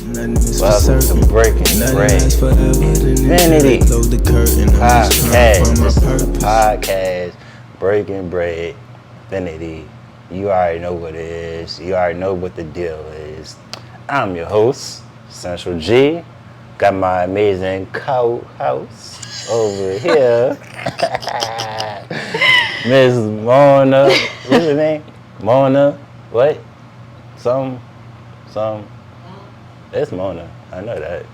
Welcome to Breaking Bread Infinity Podcast. This is the podcast Breaking Bread Infinity. You already know what it is. You already know what the deal is. I'm your host, Central G. Got my amazing co-host over here, Miss Mona. What's her name? Mona. What? Some. It's Mona. I know that.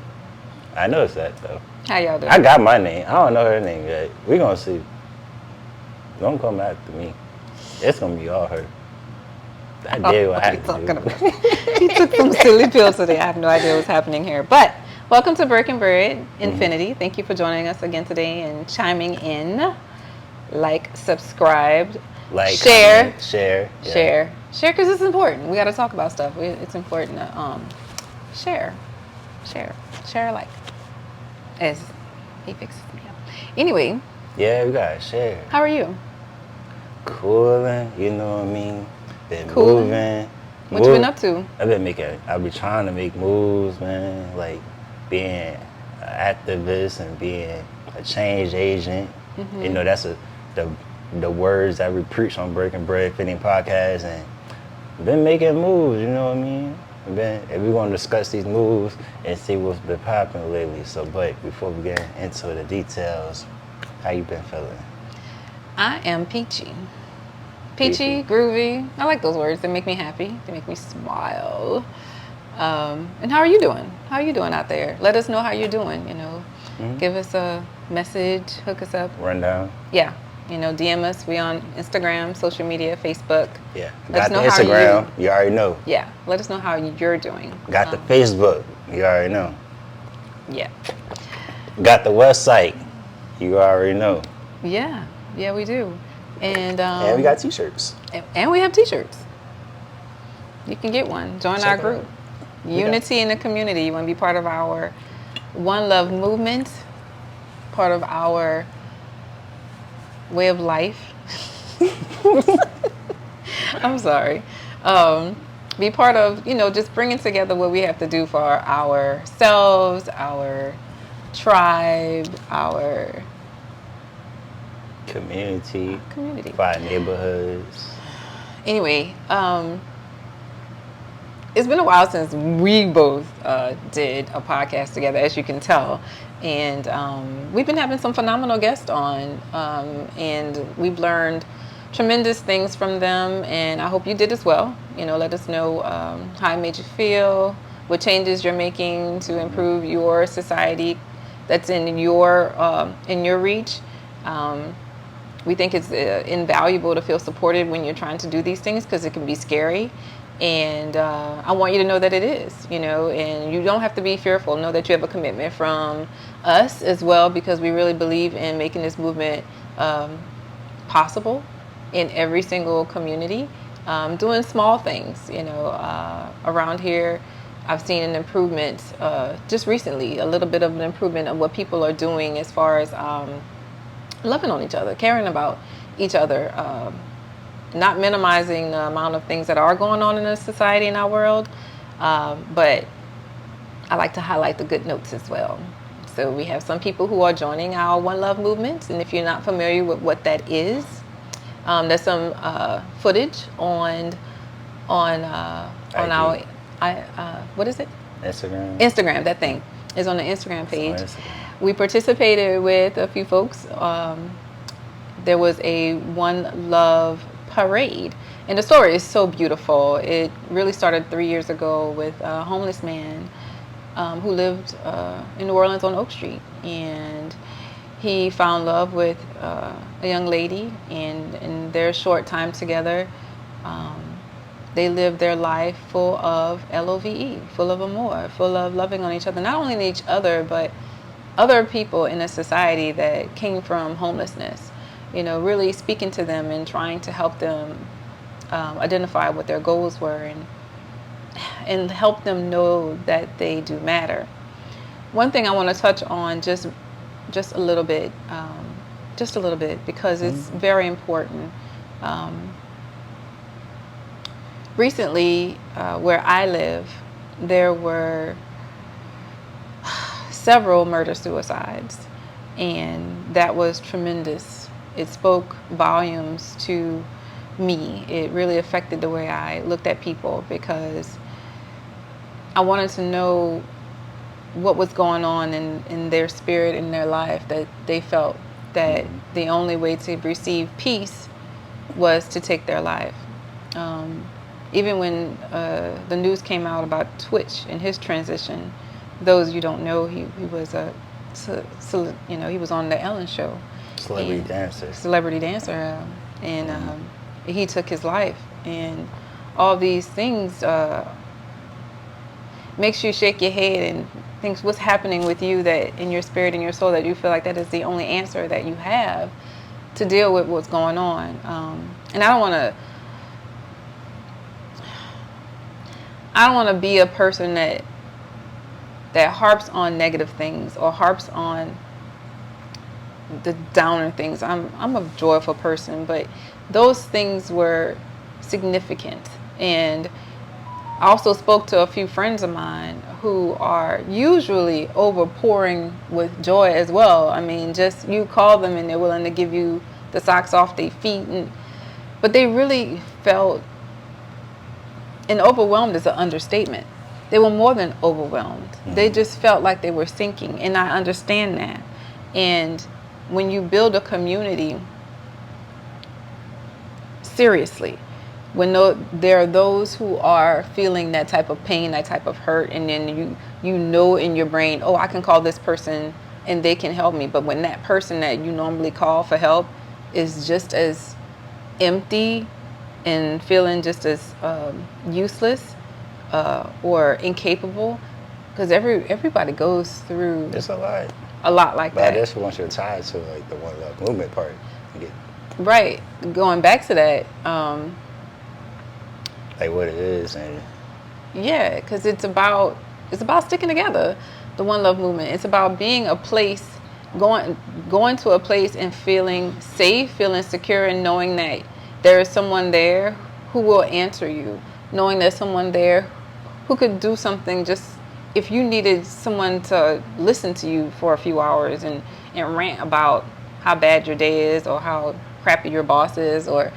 I know it's that though. How y'all doing? I got my name. I don't know her name yet. We gonna see. Don't come after me. It's gonna be all her. I did what I had to do. He took some silly pills today. I have no idea what's happening here. But welcome to Breaking Bread Infinity. Thank you for joining us again today and chiming in. Like, subscribe, share, comment, share, because it's important. We got to talk about stuff. It's important to share, like, as he fixes me up. Anyway. Yeah, we gotta share. How are you? Cooling, you know what I mean? Been Coolin'. moving. What you been up to? I've been trying to make moves, man. Like being an activist and being a change agent. Mm-hmm. You know, that's the words that we preach on Breaking Bread Fitting Podcast, and been making moves, you know what I mean? And we're gonna discuss these moves and see what's been popping lately. So, but before we get into the details, how you been feeling? I am peachy, groovy. I like those words. They make me happy. They make me smile. And how are you doing? How are you doing out there? Let us know how you're doing. You know, give us a message, hook us up. Rundown. Yeah. You know, DM us. We on Instagram, social media, Facebook. Yeah. Let got the Instagram. You already know. Yeah. Let us know how you're doing. Got the Facebook. You already know. Yeah. Got the website. You already know. Yeah. Yeah, we do. And we got t-shirts. And we have t-shirts. You can get one. Join our group. Unity in the community. You want to be part of our One Love movement, part of our way of life. I'm sorry. Be part of, just bringing together what we have to do for ourselves, our tribe, our community. For our neighborhoods. Anyway, it's been a while since we both did a podcast together, as you can tell. And we've been having some phenomenal guests on, and we've learned tremendous things from them, and I hope you did as well. Let us know how it made you feel, what changes you're making to improve your society that's in your reach. We think it's invaluable to feel supported when you're trying to do these things, because it can be scary. And I want you to know that it is, and you don't have to be fearful. Know that you have a commitment from us as well, because we really believe in making this movement possible in every single community. Doing small things, around here. I've seen an improvement just recently, a little bit of an improvement of what people are doing as far as loving on each other, caring about each other, not minimizing the amount of things that are going on in the society, in our world, but I like to highlight the good notes as well. So we have some people who are joining our One Love movement, and if you're not familiar with what that is, there's some footage on our what is it? Instagram. That thing is on the Instagram page. We participated with a few folks. There was a One Love parade, and the story is so beautiful. It really started 3 years ago with a homeless man who lived in New Orleans on Oak Street, and he found love with a young lady, and in their short time together, they lived their life full of LOVE, full of amour, full of loving on each other, not only each other, but other people in a society that came from homelessness. Really speaking to them and trying to help them identify what their goals were, and help them know that they do matter. One thing I want to touch on just a little bit, because it's very important. Recently, where I live, there were several murder-suicides, and that was tremendous. It spoke volumes to me. It really affected the way I looked at people, because I wanted to know what was going on in their spirit, in their life, that they felt that the only way to receive peace was to take their life. Even when the news came out about Twitch and his transition, those you don't know, he was he was on the Ellen show. Celebrity dancer. And he took his life. And all these things makes you shake your head and think what's happening with you, that in your spirit and your soul, that you feel like that is the only answer that you have to deal with what's going on. And I don't want to be a person that harps on negative things or harps on the downer things. I'm a joyful person, but those things were significant. And I also spoke to a few friends of mine who are usually overpouring with joy as well. I mean, just you call them and they're willing to give you the socks off their feet, but they really felt, and overwhelmed is an understatement. They were more than overwhelmed. They just felt like they were sinking, and I understand that. And when you build a community, seriously, when there are those who are feeling that type of pain, that type of hurt, and then you know in your brain, oh, I can call this person and they can help me. But when that person that you normally call for help is just as empty and feeling just as useless or incapable, because everybody goes through it's a lot like but that. that's once you're tied to like the One Love movement part. Right. Going back to that. Like what it is, and yeah, because it's about sticking together. The One Love movement. It's about being a place, going to a place and feeling safe, feeling secure, and knowing that there is someone there who will answer you. Knowing there's someone there who could do something, just if you needed someone to listen to you for a few hours and rant about how bad your day is, or how crappy your boss is, or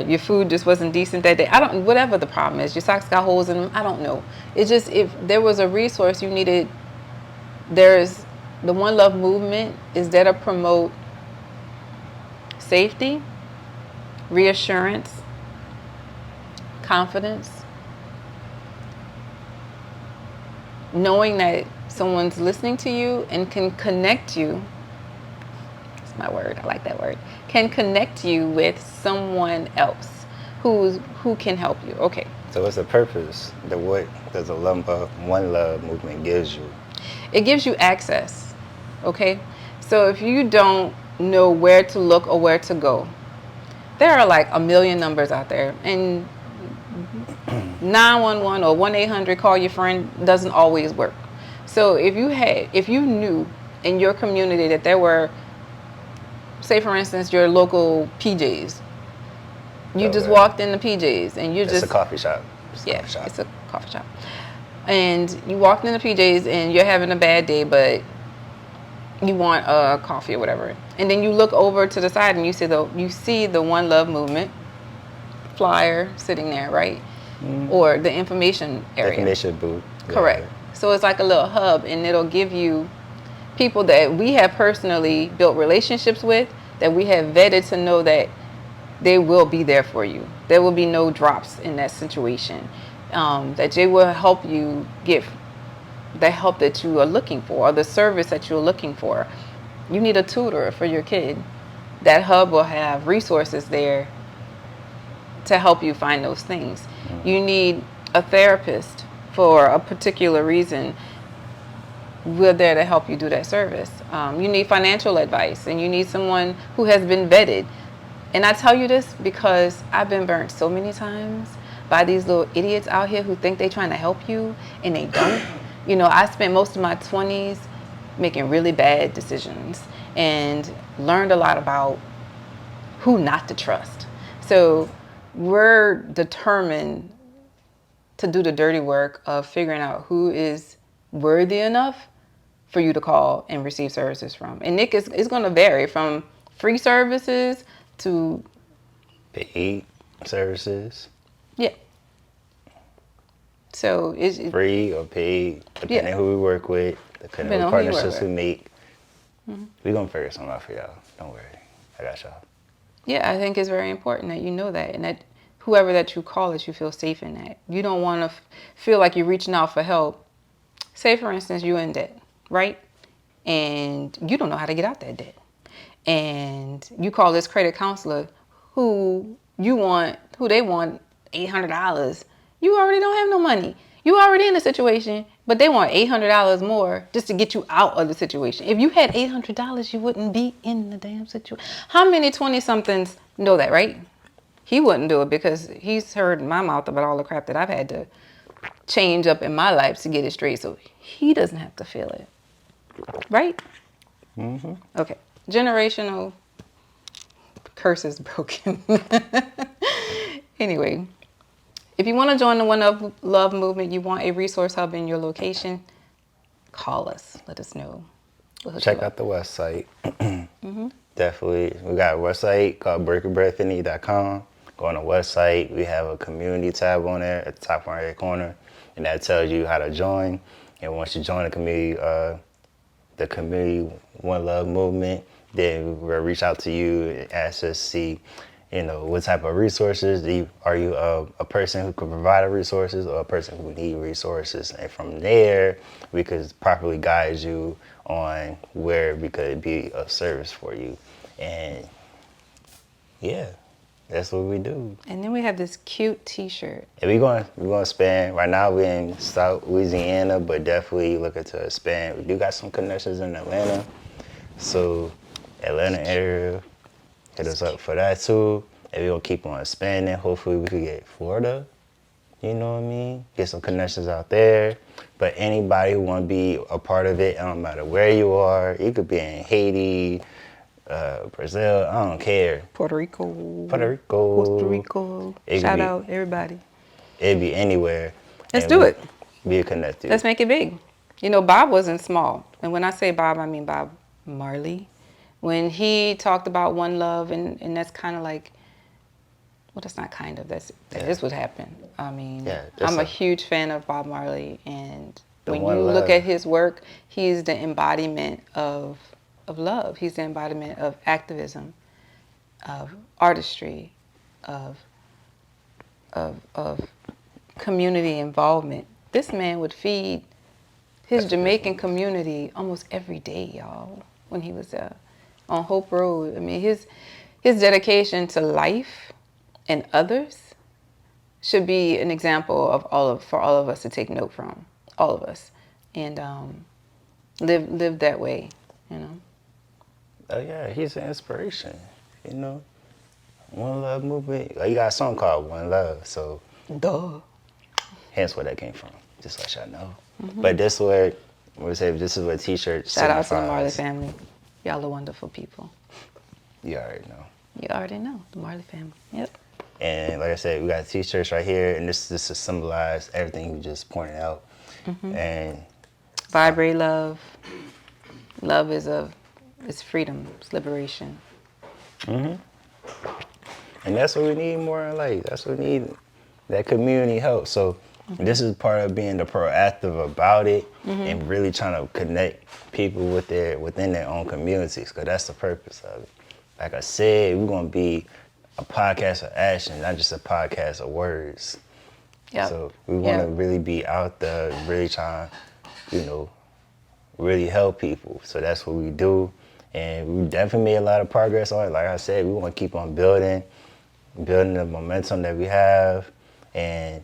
your food just wasn't decent that day. Whatever the problem is, your socks got holes in them, I don't know. It's just, if there was a resource you needed, there's the One Love movement is there to promote safety, reassurance, confidence, knowing that someone's listening to you and can connect you. That's my word. I like that word. Can connect you with someone else who can help you. Okay. So what's the purpose? What does the One Love movement gives you? It gives you access. Okay. So if you don't know where to look or where to go, there are like a million numbers out there, and 911 or 1-800 call your friend doesn't always work. So if you knew in your community that there were, say for instance, your local PJs. You just walked in the PJs and It's a coffee shop. It's a coffee shop. And you walked in the PJs and you're having a bad day, but you want a coffee or whatever. And then you look over to the side and you see the One Love movement flyer sitting there, right? Or the information area. Information booth. Correct. Yeah. So it's like a little hub, and it'll give you people that we have personally built relationships with, that we have vetted to know that they will be there for you. There will be no drops in that situation. That they will help you get the help that you are looking for, or the service that you're looking for. You need a tutor for your kid. That hub will have resources there to help you find those things. You need a therapist for a particular reason. We're there to help you do that service. You need financial advice, and you need someone who has been vetted. And I tell you this because I've been burnt so many times by these little idiots out here who think they're trying to help you and they don't. You know, I spent most of my 20s making really bad decisions and learned a lot about who not to trust. So we're determined to do the dirty work of figuring out who is worthy enough for you to call and receive services from. And Nick is going to vary from free services to paid services. Yeah. So it's free or paid, depending Yeah. who we work with, depending on on what who you work partnerships we with. make. We're going to figure something out for y'all. Don't worry. I got y'all. Yeah, I think it's very important that you know that, and that whoever that you call, that you feel safe in that. You don't want to feel like you're reaching out for help. Say, for instance, you're in debt, right? And you don't know how to get out that debt. And you call this credit counselor who they want $800. You already don't have no money. You already in a situation, but they want $800 more just to get you out of the situation. If you had $800, you wouldn't be in the damn situation. How many 20-somethings know that, right? He wouldn't do it because he's heard in my mouth about all the crap that I've had to change up in my life to get it straight, so he doesn't have to feel it. Right? Mm-hmm. Okay. Generational curse is broken. Anyway, if you want to join the One Love movement, you want a resource hub in your location, call us. Let us know. We'll Check out the website. Definitely. We got a website called breakabreadfinity.com. Go on the website. We have a community tab on there at the top right corner, and that tells you how to join. And once you join the community One Love movement, then we'll reach out to you and ask us to see, what type of resources. Are you a person who can provide the resources or a person who need resources? And from there, we could properly guide you on where we could be of service for you. And yeah, that's what we do. And then we have this cute T-shirt. And we're gonna expand. Right now we're in South Louisiana, but definitely looking to expand. We do got some connections in Atlanta, so Atlanta area, hit us up for that too. And we're gonna keep on expanding. Hopefully we could get Florida. You know what I mean? Get some connections out there. But anybody who want to be a part of it, it don't matter where you are. You could be in Haiti, Brazil, I don't care. Puerto Rico. Shout out everybody. It'd be anywhere. Let's do it. Be connected. Let's make it big. Bob wasn't small. And when I say Bob, I mean Bob Marley. When he talked about one love, and that's kind of like, well, that's not kind of, that is what happened. I mean, I'm a huge fan of Bob Marley, and when you look at his work, he's the embodiment of love. He's the embodiment of activism, of artistry, of community involvement. This man would feed his Jamaican community almost every day, y'all, when he was on Hope Road. I mean, his dedication to life and others should be an example for all of us to take note from, all of us, and live that way, Oh yeah, he's an inspiration, One Love movement. You got a song called One Love, so duh. Hence where that came from. Just let y'all know. But this is where this is what T-shirt. Shout out to the Marley family. Y'all are wonderful people. You already know. You already know the Marley family. Yep. And like I said, we got T-shirts right here, and this to symbolize everything you just pointed out. And vibrate love. Love is freedom, it's liberation. And that's what we need more in life. That's what we need. That community help. So this is part of being the proactive about it and really trying to connect people within their own communities, because that's the purpose of it. Like I said, we're going to be a podcast of action, not just a podcast of words. Yep. So we want to really be out there, really trying, really help people. So that's what we do. And we definitely made a lot of progress on it. Like I said, we want to keep on building the momentum that we have, and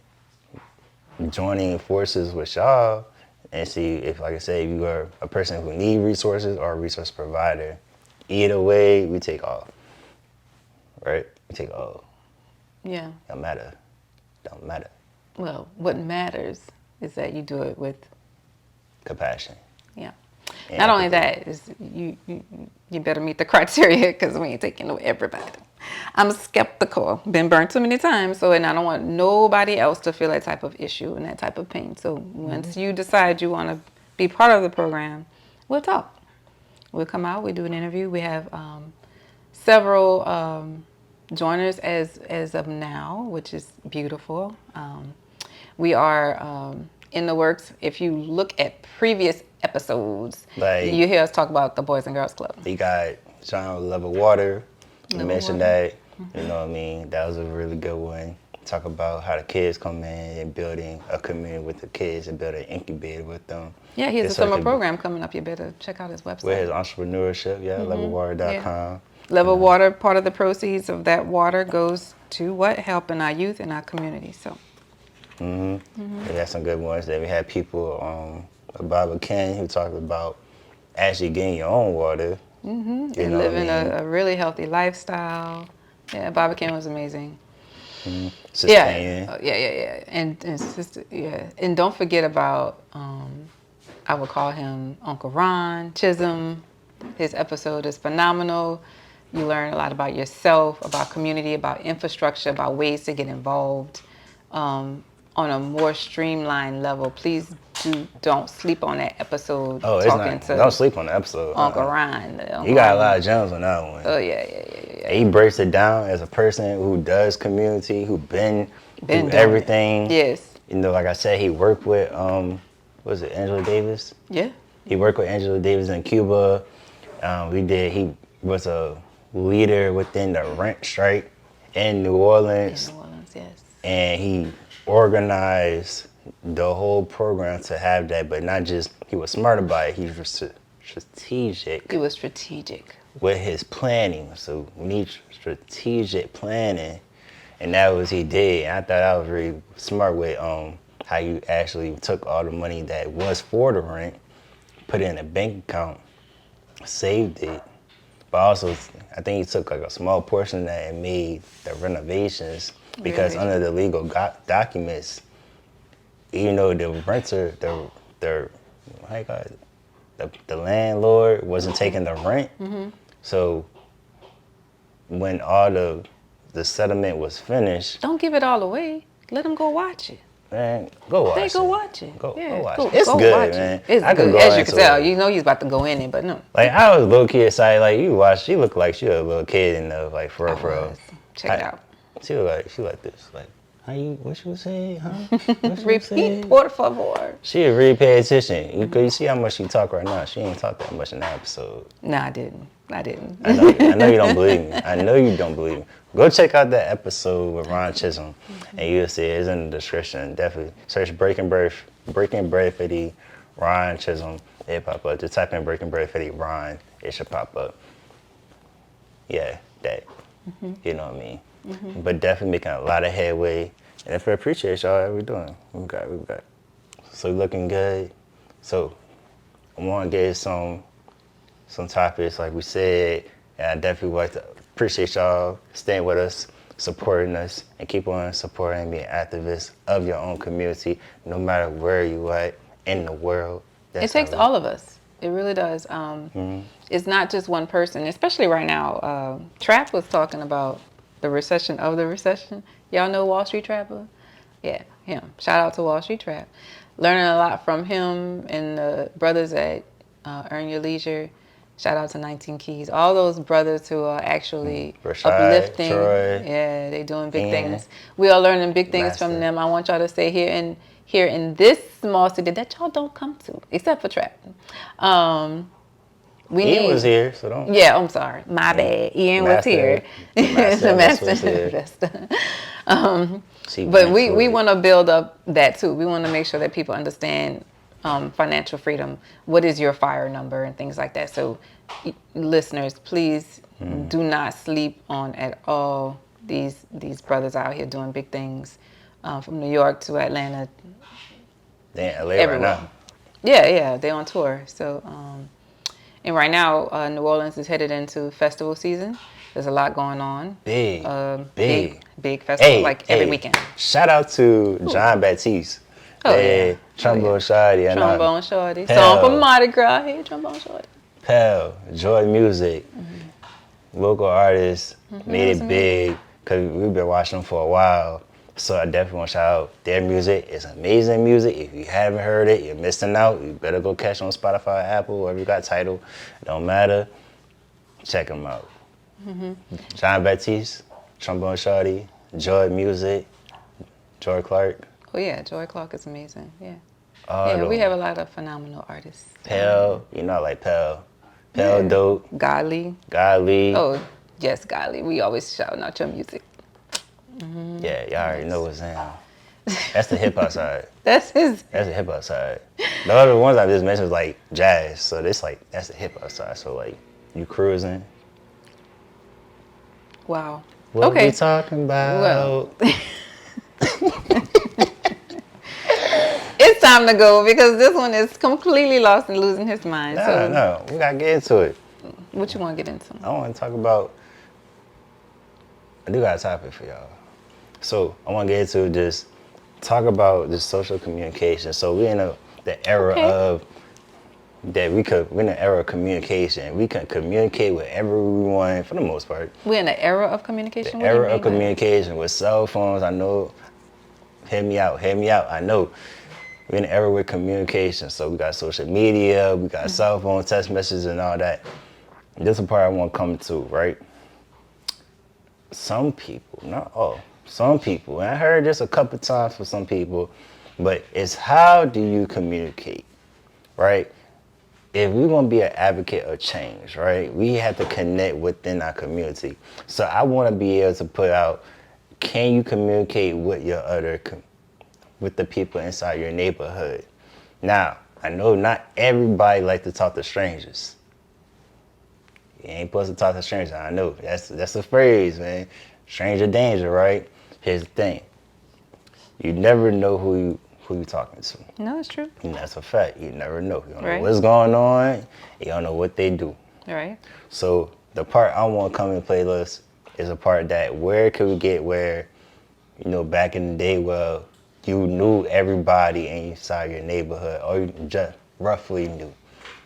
joining forces with y'all and see if, like I said, if you are a person who need resources or a resource provider. Either way, we take off. Right? We take all. Yeah. Don't matter. Well, what matters is that you do it with compassion. Yeah. And not only that, is you better meet the criteria, because we ain't taking no everybody. I'm skeptical. Been burnt too many times, and I don't want nobody else to feel that type of issue and that type of pain. So once you decide you want to be part of the program, we'll talk. We'll come out. We do an interview. We have several joiners as of now, which is beautiful. We are in the works. If you look at previous episodes, Like, you hear us talk about the Boys and Girls Club. we got John Level Water. You Level mentioned Water. that. You know what I mean? That was a really good one. Talk about how the kids come in and building a community with the kids and build an incubator with them. Yeah, he has It's a summer like program coming up. You better check out his website. With his entrepreneurship, levelwater.com. Level Water, part of the proceeds of that water goes to what? Helping our youth and our community. So. We had some good ones. Then we had people, Baba Ken, who talked about actually getting your own water. And living a really healthy lifestyle. Yeah, Bobby Ken was amazing. Sustaining. Yeah. And don't forget about, I would call him Uncle Ron Chisholm. His episode is phenomenal. You learn a lot about yourself, about community, about infrastructure, about ways to get involved on a more streamlined level. Please don't sleep on that episode. Oh, don't sleep on the episode. Uncle Ron. You got a lot of gems on that one. Oh, yeah. He breaks it down as a person who does community, who been through everything. Yes. You know, like I said, he worked with, was it Angela Davis? Yeah. He worked with Angela Davis in Cuba. He was a leader within the rent strike in New Orleans. In New Orleans, yes. And he organized the whole program to have that, but not just, he was smart about it, he was strategic. He was strategic. With his planning. So we need strategic planning. And that was he did. And I thought that was really smart with how you actually took all the money that was for the rent, put it in a bank account, saved it. But also, I think he took like a small portion of that and made the renovations because under the legal documents, you know, the renter, the landlord wasn't taking the rent. So when all the settlement was finished, don't give it all away. Let them go watch it. Man, go watch it. Go watch it. Go watch it. It's good, man. It's good. As you can tell, you know he's about to go in it, but no. Like, I was a little kid excited. Like, you watch, she looked like she was a little kid in the, like, for real. Check it out. She like this. Like, what she was saying, huh? Repeat, por favor. She really pay attention. You see how much she talk right now. She ain't talk that much in that episode. No, I didn't. I know you don't believe me. I know you don't believe me. Go check out that episode with Ron Chisholm, and you'll see it's in the description. Definitely search Breaking Bread Fitty, Ron Chisholm. It pop up. Just type in Breaking Bread Fitty, Ron. It should pop up. Yeah, that. You know what I mean. But definitely making a lot of headway, and if I appreciate y'all, how we doing? We got. So looking good. So I want to get some topics, like we said, and I definitely would like to appreciate y'all staying with us, supporting us, and keep on supporting and being activists of your own community, no matter where you at in the world. It takes all of us. It really does. It's not just one person, especially right now. Trap was talking about the recession of the recession. Y'all know Wall Street Trapper? Yeah, him. Shout out to Wall Street Trap. Learning a lot from him and the brothers at Earn Your Leisure. Shout out to 19 Keys. All those brothers who are actually uplifting. Troy, yeah, they doing big things. We are learning big things from them. I want y'all to stay here in this small city that y'all don't come to, except for Trap. Ian was here, so don't. Yeah, I'm sorry. My bad. Ian was here. The master investor. But we want to build up that too. We want to make sure that people understand financial freedom. What is your FIRE number and things like that. So listeners, please do not sleep on at all these brothers out here doing big things from New York to Atlanta. They're in LA everywhere. Right now. Yeah, they're on tour. So, and right now, New Orleans is headed into festival season. There's a lot going on. Big festival, every weekend. Shout out to John Baptiste. Oh, yeah. Trombone Shorty. Trombone Shorty. Song for Mardi Gras. Hey, Trombone Shorty. Pell, Joy Music, local artists made it big because we've been watching them for a while. So I definitely want to shout out their music. It's amazing music. If you haven't heard it, you're missing out. You better go catch it on Spotify, Apple, wherever you got title. It don't matter. Check them out. John Baptiste, Trombone Shorty, Joy Music, Joy Clark. Oh yeah, Joy Clark is amazing. Yeah. All Yeah, we them. have a lot of phenomenal artists. Pell, you know I like Pell. Pell dope. Godly. Godly. Oh, yes, Godly. We always shouting out your music. Yeah, y'all already know what's in. That's the hip hop side. That's his. That's the hip hop side. The other ones I just mentioned was like jazz. So this like that's the hip hop side. So like you cruising. Wow. What Okay. we talking about? Well. It's time to go because this one is completely lost and losing his mind. No, we gotta get into it. What you want to get into? I want to talk about. I do got a topic for y'all. So I want to get into just talk about the social communication. So we're in the era of that we're in the era of communication. We can communicate with everyone for the most part. We're in an era of communication. The era of communication with cell phones. I know. Hear me out. I know. We're in an era with communication. So we got social media, we got cell phone, text messages, and all that. This is the part I want to come to, right? Some people, not all, some people, and I heard this a couple times for some people, but it's how do you communicate, right? If we're going to be an advocate of change, right, we have to connect within our community. So I want to be able to put out, can you communicate with your with the people inside your neighborhood? Now, I know not everybody like to talk to strangers. You ain't supposed to talk to strangers. I know, that's a phrase, man. Stranger danger, right? Here's the thing. You never know who you talking to. No, it's true. And that's a fact. You never know. You don't Right. know what's going on. You don't know what they do. All right. So the part I want to come in playlist is a part that where could we get where, back in the day, well, you knew everybody inside your neighborhood, or you just roughly knew.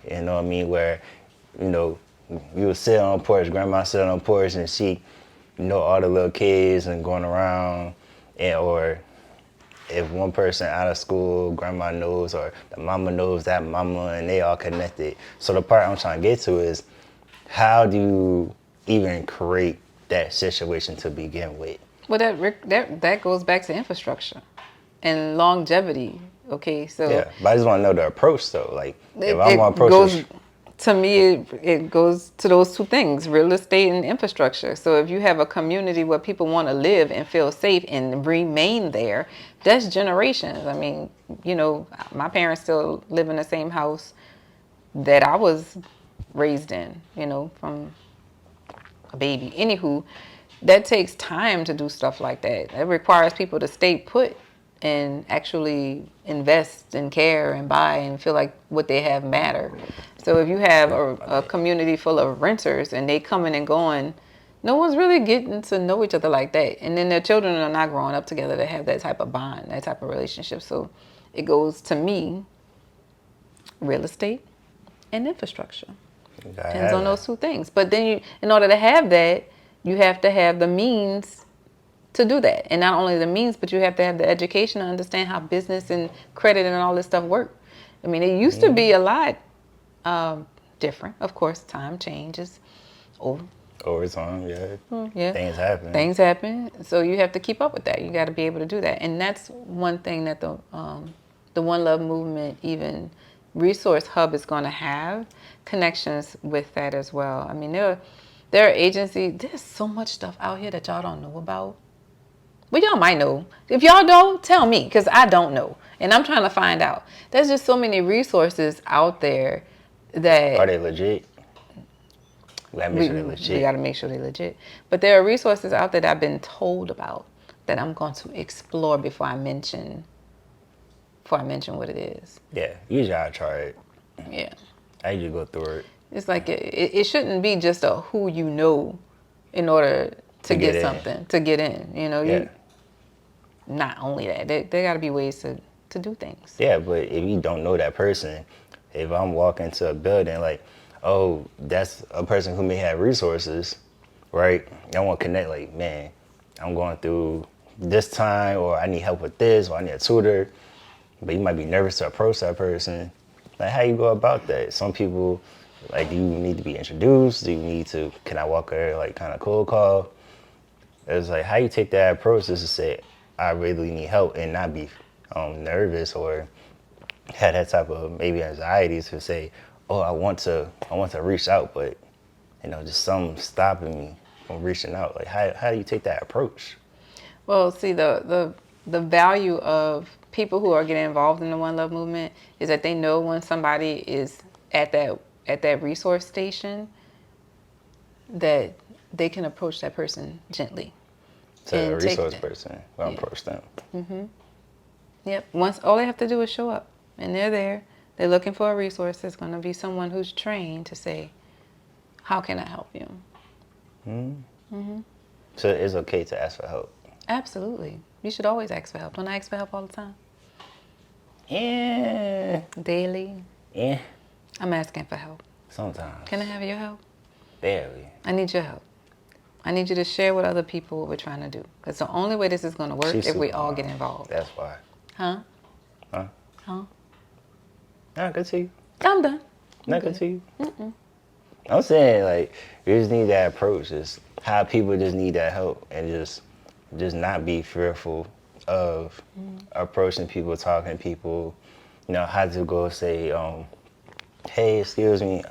You know what I mean? Where, you would sit on the porch, grandma sit on the porch, and she, all the little kids and going around, or if one person out of school, grandma knows, or the mama knows that mama, and they all connected. So the part I'm trying to get to is, how do you even create that situation to begin with? Well, that goes back to infrastructure and longevity. Okay, so Yeah, but I just want to know the approach though. Like, if I want to approach this, to me, it goes to those two things: real estate and infrastructure. So if you have a community where people want to live and feel safe and remain there, that's generations. I mean, my parents still live in the same house that I was raised in. From a baby. Anywho, that takes time to do stuff like that. It requires people to stay put and actually invest and care and buy and feel like what they have matter. So if you have a community full of renters and they coming and going, no one's really getting to know each other like that. And then their children are not growing up together to have that type of bond, that type of relationship. So it goes, to me, real estate and infrastructure. Depends on those two things. But then in order to have that, you have to have the means to do that. And not only the means, but you have to have the education to understand how business and credit and all this stuff work. I mean, it used to be a lot different. Of course, time changes. over time, yeah. Yeah. Things happen. So you have to keep up with that. You got to be able to do that. And that's one thing that the One Love movement, even Resource Hub, is going to have connections with that as well. I mean, there are agencies. There's so much stuff out here that y'all don't know about. Well, y'all might know. If y'all don't, tell me, because I don't know. And I'm trying to find out. There's just so many resources out there that... Are they legit? We gotta make sure they're legit. We gotta make sure they're legit. But there are resources out there that I've been told about that I'm going to explore before I mention what it is. Yeah, usually I try it. Yeah. I usually go through it. It's like it shouldn't be just a who you know in order to get something, to get in. Yeah. Not only that, there got to be ways to do things. Yeah, but if you don't know that person, if I'm walking to a building like, oh, that's a person who may have resources, right? I want to connect like, man, I'm going through this time, or I need help with this, or I need a tutor. But you might be nervous to approach that person. Like, how you go about that? Some people, like, do you need to be introduced? Do you need to, can I walk her, like, kind of cold call? It's like, how you take that approach is to say, I really need help, and not be nervous or have that type of maybe anxiety to say, oh, I want to reach out, but, just something stopping me from reaching out. Like, how do you take that approach? Well, see, the value of people who are getting involved in the One Love movement is that they know when somebody is at that resource station, that they can approach that person gently. To a And take resource that. person, well, Yeah. approach them. Yep. Once all they have to do is show up, and they're there. They're looking for a resource. There's going to be someone who's trained to say, "How can I help you?" So it's okay to ask for help. Absolutely. You should always ask for help. Don't I ask for help all the time? Yeah. Daily. Yeah. I'm asking for help. Sometimes. Can I have your help? Barely. I need your help. I need you to share with other people what we're trying to do. Because the only way this is going to work She's if we super all mom. get involved. That's why. Huh? Huh? Huh? No, good to you. I'm done. Not good to you. I'm saying, like, you just need that approach. Just how people just need that help, and just not be fearful of approaching people, talking to people. How to go say, hey, excuse me,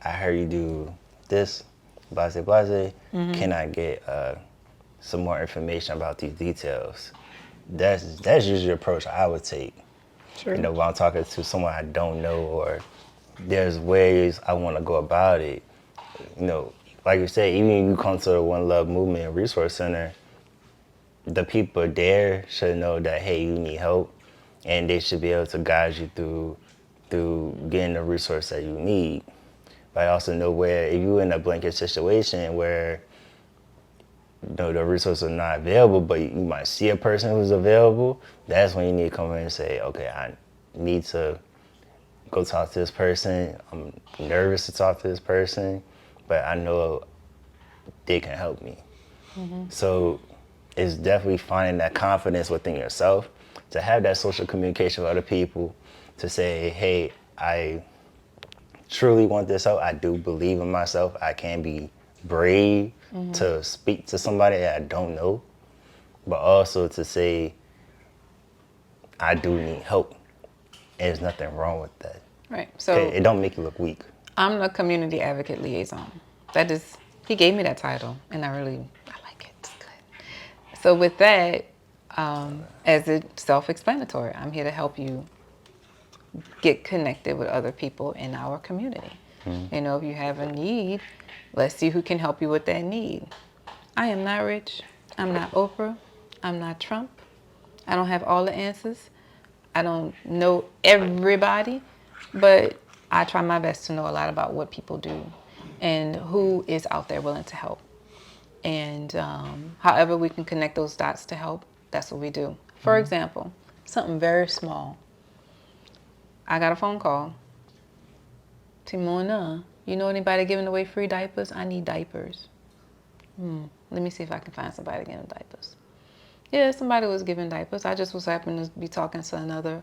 I heard you do this, blase blase. Can I get some more information about these details? That's usually the approach I would take. Sure. When I'm talking to someone I don't know, or there's ways I want to go about it. Like you said, even if you come to the One Love Movement and Resource Center, the people there should know that, hey, you need help, and they should be able to guide you through getting the resource that you need. But I also know where if you're in a blanket situation where the resources are not available, but you might see a person who's available, that's when you need to come in and say, okay, I need to go talk to this person. I'm nervous to talk to this person, but I know they can help me. So it's definitely finding that confidence within yourself to have that social communication with other people, to say, hey, I truly want this help. I do believe in myself. I can be brave to speak to somebody that I don't know, but also to say, I do need help. And there's nothing wrong with that. Right. So It don't make you look weak. I'm the community advocate liaison. That is, he gave me that title, and I like it. It's good. So with that, as it's self-explanatory, I'm here to help you get connected with other people in our community. If you have a need, let's see who can help you with that need. I am not rich. I'm not Oprah. I'm not Trump. I don't have all the answers. I don't know everybody, but I try my best to know a lot about what people do and who is out there willing to help. And however we can connect those dots to help, that's what we do. For example, something very small. I got a phone call. Timona, you know anybody giving away free diapers? I need diapers. Let me see if I can find somebody giving diapers. Yeah, somebody was giving diapers. I just was happening to be talking to another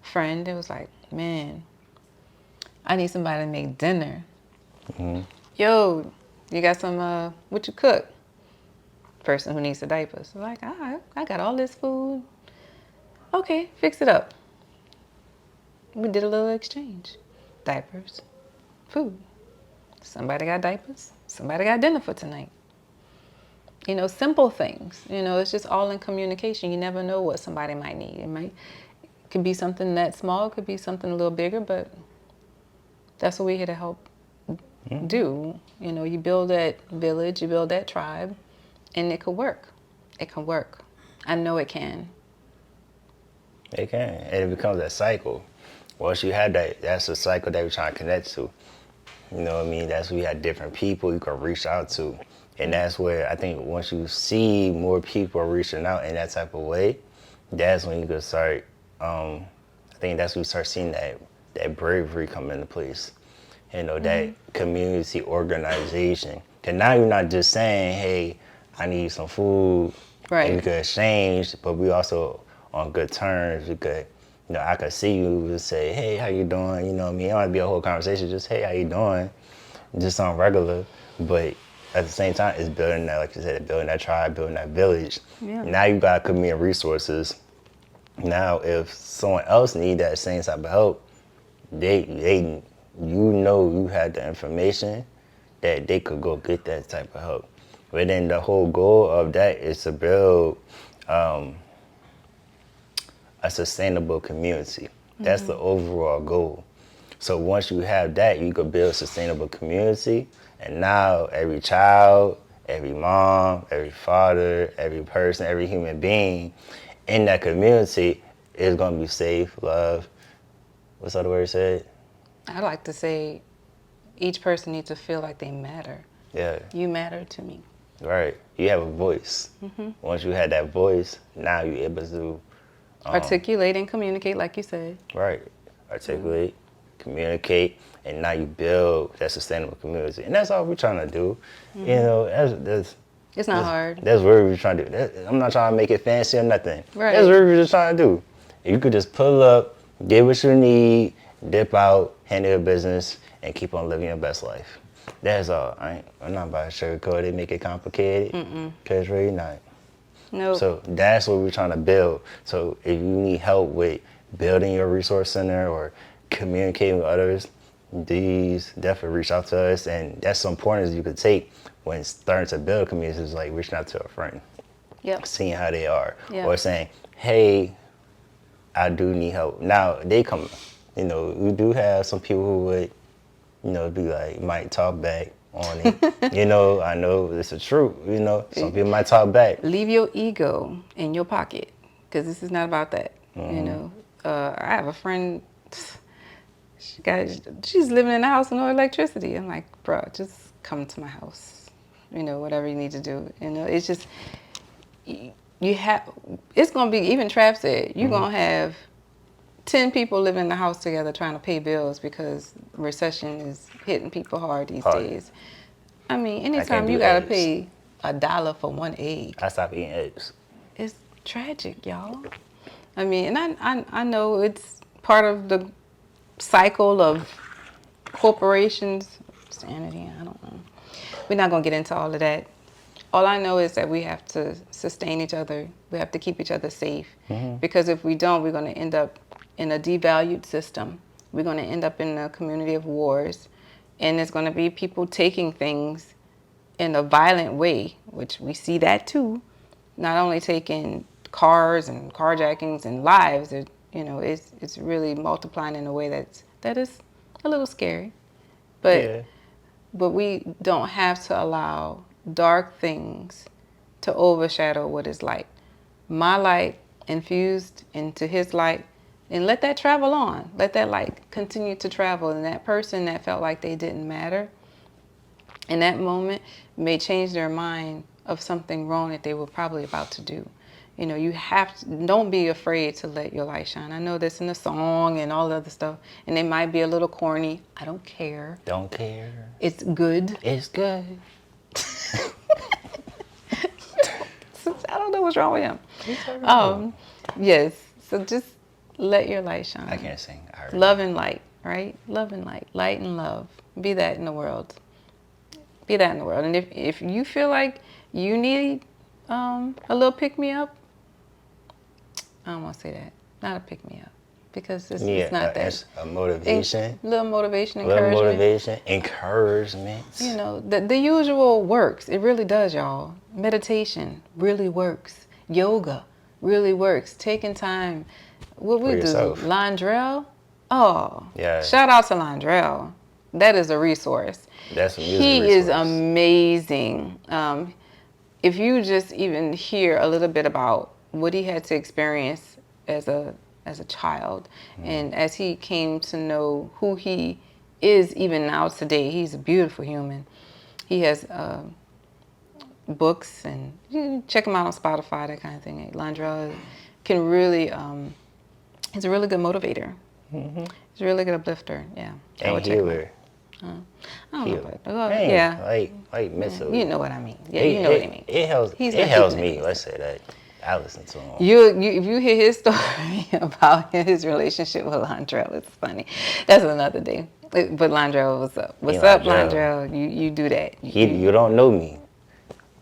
friend. It was like, man, I need somebody to make dinner. Yo, you got some, what you cook? Person who needs the diapers. I'm like, I got all this food. Okay, fix it up. We did a little exchange. Diapers, food. Somebody got diapers. Somebody got dinner for tonight. Simple things. It's just all in communication. You never know what somebody might need. It could be something that small, it could be something a little bigger, but that's what we're here to help do. You build that village, you build that tribe, and it could work. It can work. I know it can. It can. And it becomes a cycle. Once you have that, that's a cycle that we're trying to connect to. You know what I mean? That's where you have different people you can reach out to. And that's where I think once you see more people reaching out in that type of way, that's when you can start, I think that's when you start seeing that bravery come into place. That community organization. Because now you're not just saying, hey, I need some food, Right. And we could exchange, but we also on good terms. We could, I could see you and say, hey, how you doing? You know what I mean? It don't have to be a whole conversation, just, hey, how you doing? Just on regular. But at the same time, it's building that, like you said, building that tribe, building that village. Yeah. Now you got community resources. Now, if someone else need that same type of help, you had the information that they could go get that type of help. But then the whole goal of that is to build a sustainable community. That's the overall goal. So once you have that, you could build a sustainable community. And now every child, every mom, every father, every person, every human being in that community is going to be safe, loved. What's the other word said? I like to say each person needs to feel like they matter. Yeah. You matter to me. Right. You have a voice. Once you had that voice, now you're able to Articulate and communicate, like you said. right. Articulate, communicate, and now you build that sustainable community. And that's all we're trying to do. It's not hard. That's what we're trying to do. I'm not trying to make it fancy or nothing. Right. That's what we're just trying to do. You could just pull up, get what you need, dip out, handle your business, and keep on living your best life. That's all. I'm not about to sugarcoat it, make it complicated, because it's really not. Nope. So that's what we're trying to build. So if you need help with building your resource center or communicating with others, these definitely reach out to us. And that's some pointers you could take when starting to build communities, like reaching out to a friend, seeing how they are, or saying, hey, I do need help. Now they come, we do have some people who would, be like, might talk back on it. I know it's the truth, some people might talk back. Leave your ego in your pocket, because this is not about that. I have a friend, she's living in a house with no electricity. I'm like, bro, just come to my house, whatever you need to do. It's just, it's going to be, even Trav said, you're going to have 10 people living in the house together trying to pay bills because recession is hitting people hard these days. I mean, anytime you got to pay $1 for one egg. I stopped eating eggs. It's tragic, y'all. I mean, and I know it's part of the cycle of corporations, sanity, I don't know. We're not going to get into all of that. All I know is that we have to sustain each other. We have to keep each other safe. Because if we don't, we're going to end up in a devalued system. We're going to end up in a community of wars. And there's going to be people taking things in a violent way, which we see that too. Not only taking cars and carjackings and lives, it's really multiplying in a way that is a little scary. But we don't have to allow dark things to overshadow what is light. My light infused into his light, and let that travel on. Let that light continue to travel. And that person that felt like they didn't matter in that moment may change their mind of something wrong that they were probably about to do. You have to, don't be afraid to let your light shine. I know this in the song and all the other stuff, and it might be a little corny. I don't care. Don't care. It's good. It's good. I don't know what's wrong with him. Yes. So just let your light shine. I can't sing. I heard love and light, right? Love and light. Light and love. Be that in the world. Be that in the world. And if you feel like you need a little pick-me-up, I don't want to say that. Not a pick-me-up. Because it's not that. It's a motivation. A little motivation, encouragement. Encouragement. The usual works. It really does, y'all. Meditation really works. Yoga really works. Taking time. What we do? Londrell? Oh. Yeah. Shout out to Londrell. That is a resource. He is amazing. If you just even hear a little bit about what he had to experience as a child, and as he came to know who he is even now today, he's a beautiful human. He has books, and you can check him out on Spotify, that kind of thing. Londrell can really, he's a really good motivator. He's a really good uplifter, yeah. And healer. I don't know, but Man, yeah. like missile. You know what I mean. Yeah, you know what I mean. It helps. He's It not helps keeping me. it. Let's say that. I listen to him. If you hear his story about his relationship with Landrell, it's funny. That's another day. But Landrell, what's up? What's up, Landrell? You do that. You don't know me,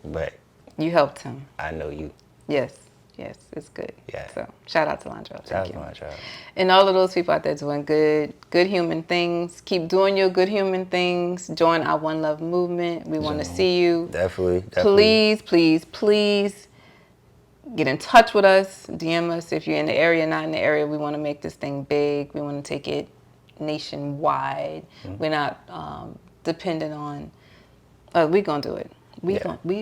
but you helped him. I know you. Yes, it's good. Yeah. So shout out to Landrell. Shout Thank out you. to Landrell. And all of those people out there doing good human things. Keep doing your good human things. Join our One Love movement. We want to see you. Definitely. Please get in touch with us. DM us if you're in the area, not in the area. We want to make this thing big. We want to take it nationwide. Mm-hmm. We're not dependent on. We gonna do it. We gonna do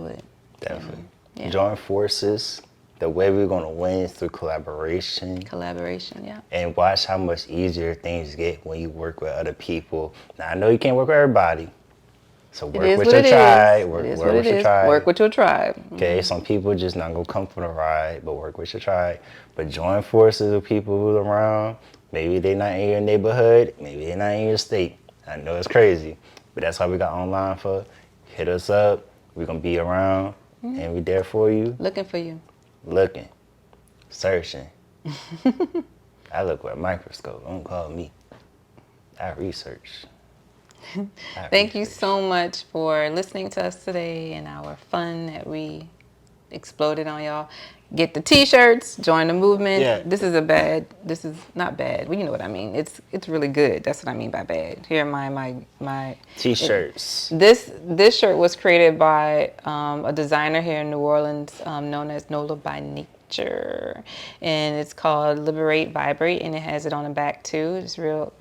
it. Definitely. Yeah. Join forces. The way we're gonna win is through collaboration. Yeah. And watch how much easier things get when you work with other people. Now I know you can't work with everybody. So work with your tribe. Work with your tribe. Okay, some people just not gonna come for the ride, but work with your tribe. But join forces with people who's around. Maybe they not in your neighborhood. Maybe they not in your state. I know it's crazy, but that's why we got online for. Hit us up. We're gonna be around, and we there for you. Looking for you. Looking, searching. I look with a microscope. Don't call me. I research. Thank you so much for listening to us today and our fun that we exploded on y'all. Get the t-shirts, join the movement. Yeah. This is not bad. Well, you know what I mean. It's really good. That's what I mean by bad. Here are my t-shirts. This shirt was created by a designer here in New Orleans known as Nola by Nature, and it's called Liberate Vibrate, and it has it on the back too. It's real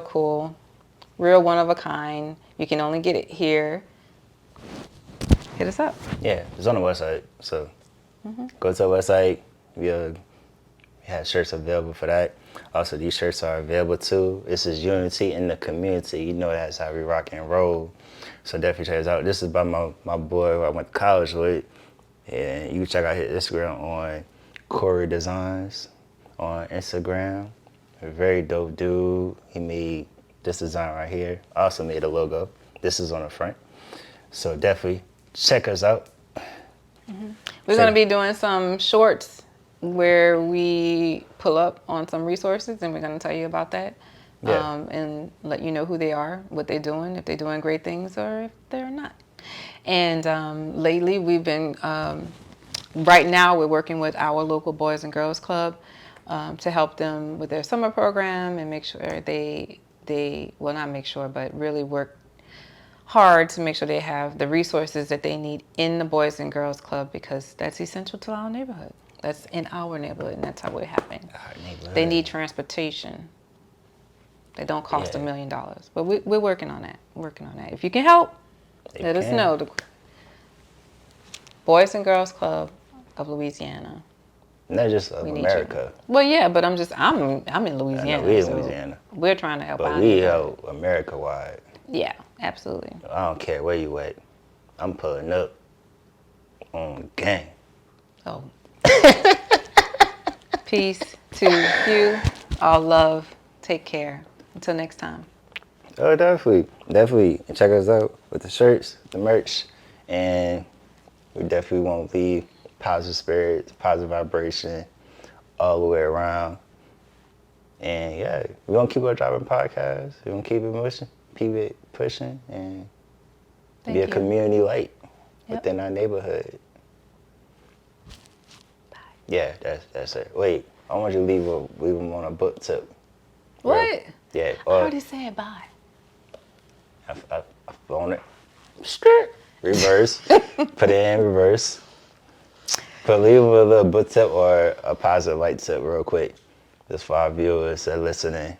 cool. Real one of a kind. You can only get it here. Hit us up. Yeah, it's on the website. So go to the website. We have shirts available for that. Also, these shirts are available too. This is unity in the community. You know that's how we rock and roll. So definitely check us out. This is by my boy who I went to college with. And you can check out his Instagram on Corey Designs on Instagram. A very dope dude. He made this design right here. I also made a logo. This is on the front. So definitely check us out. We're going to be doing some shorts where we pull up on some resources, and we're going to tell you about that. And let you know who they are, what they're doing, if they're doing great things or if they're not. And lately we've been, right now we're working with our local Boys and Girls Club to help them with their summer program and make sure but really work hard to make sure they have the resources that they need in the Boys and Girls Club, because that's essential to our neighborhood. That's in our neighborhood, and that's how we're having. They need transportation. They don't cost $1 million, but we're working on that. If you can help, let us know. The Boys and Girls Club of Louisiana. Not just of America. Well, yeah, but I'm in Louisiana. We in Louisiana. We're trying to help out. But we help America wide. Yeah, absolutely. I don't care where you at. I'm pulling up on gang. Oh. Peace to you. All love. Take care. Until next time. Oh, definitely. Check us out with the shirts, the merch, and we definitely won't leave positive spirits, positive vibration all the way around. And yeah, we're gonna keep on dropping podcasts. We're gonna keep it pushing, and be a community light within our neighborhood. Bye. Yeah, that's it. Wait, I want you to leave them on a book tip. What? Yeah. I already said bye. I phone it. Skirt. Reverse. Put it in reverse. But leave a little book tip or a positive light tip real quick. Just for our viewers that are listening.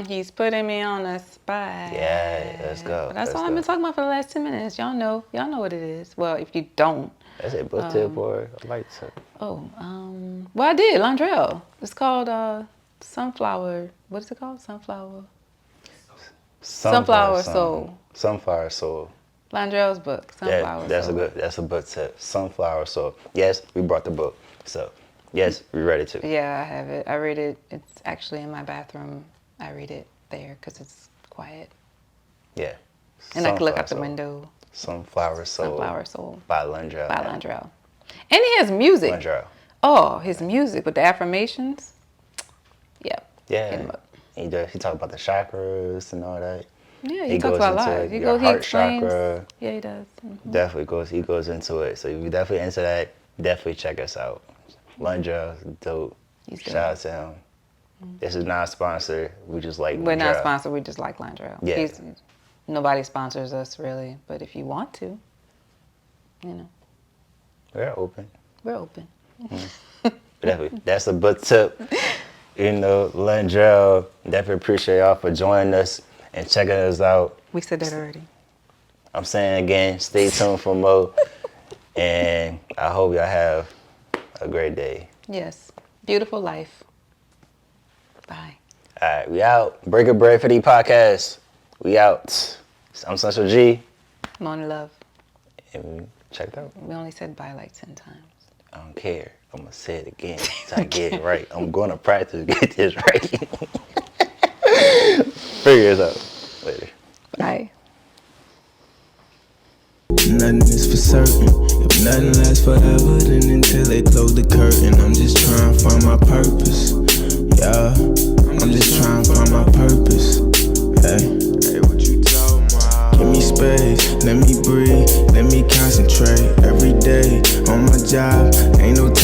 He's putting me on a spot. Yeah, let's go. But that's all I've been talking about for the last 10 minutes. Y'all know what it is. Well, if you don't. That's a book tip or a light tip. Well, I did. Landrell. It's called Sunflower. What is it called? Sunflower Soul. Sunflower Soul. Landrell's book. Sunflower Soul. That's a book tip. Sunflower Soul. Yes, we brought the book. So Yes, we read it too. Yeah, I have it. I read it. It's actually in my bathroom. I read it there because it's quiet. Yeah. And I can look out the Soul. window. Sunflower Soul. Sunflower Soul. By Landrell. By Landrell. And he has music. Landrell. Oh, his music with the affirmations. Yep. Yeah. Hit him up. He talked about the chakras and all that. Yeah, he talks about a lot. He explains. Chakra. Yeah, he does. Mm-hmm. He goes into it. So if you definitely into that, definitely check us out. Landrell, dope. Shout out to him. Mm-hmm. This is not sponsored. We just like We're not sponsored. We just like Landrell. Yeah. Nobody sponsors us really, but if you want to, you know. We're open. We're open. Mm-hmm. Definitely. That's a book tip. You know, Landrell, definitely appreciate y'all for joining us and checking us out. We said that already. I'm saying again, stay tuned for more. And I hope y'all have a great day. Yes. Beautiful life. Bye. All right, we out. Break a Bread for the podcast. We out. I'm Central G. Mona Love. And check it out. We only said bye like 10 times. I don't care. I'm going to say it again so I get it right. I'm going to practice to get this right. Figure it out later. Bye. Nothing is for certain. If nothing lasts forever, then until they close the curtain, I'm just trying to find my purpose. Yeah, I'm just trying to find my purpose. Hey, what you talking about? Give me space, let me breathe, let me concentrate. Every day on my job, ain't no time.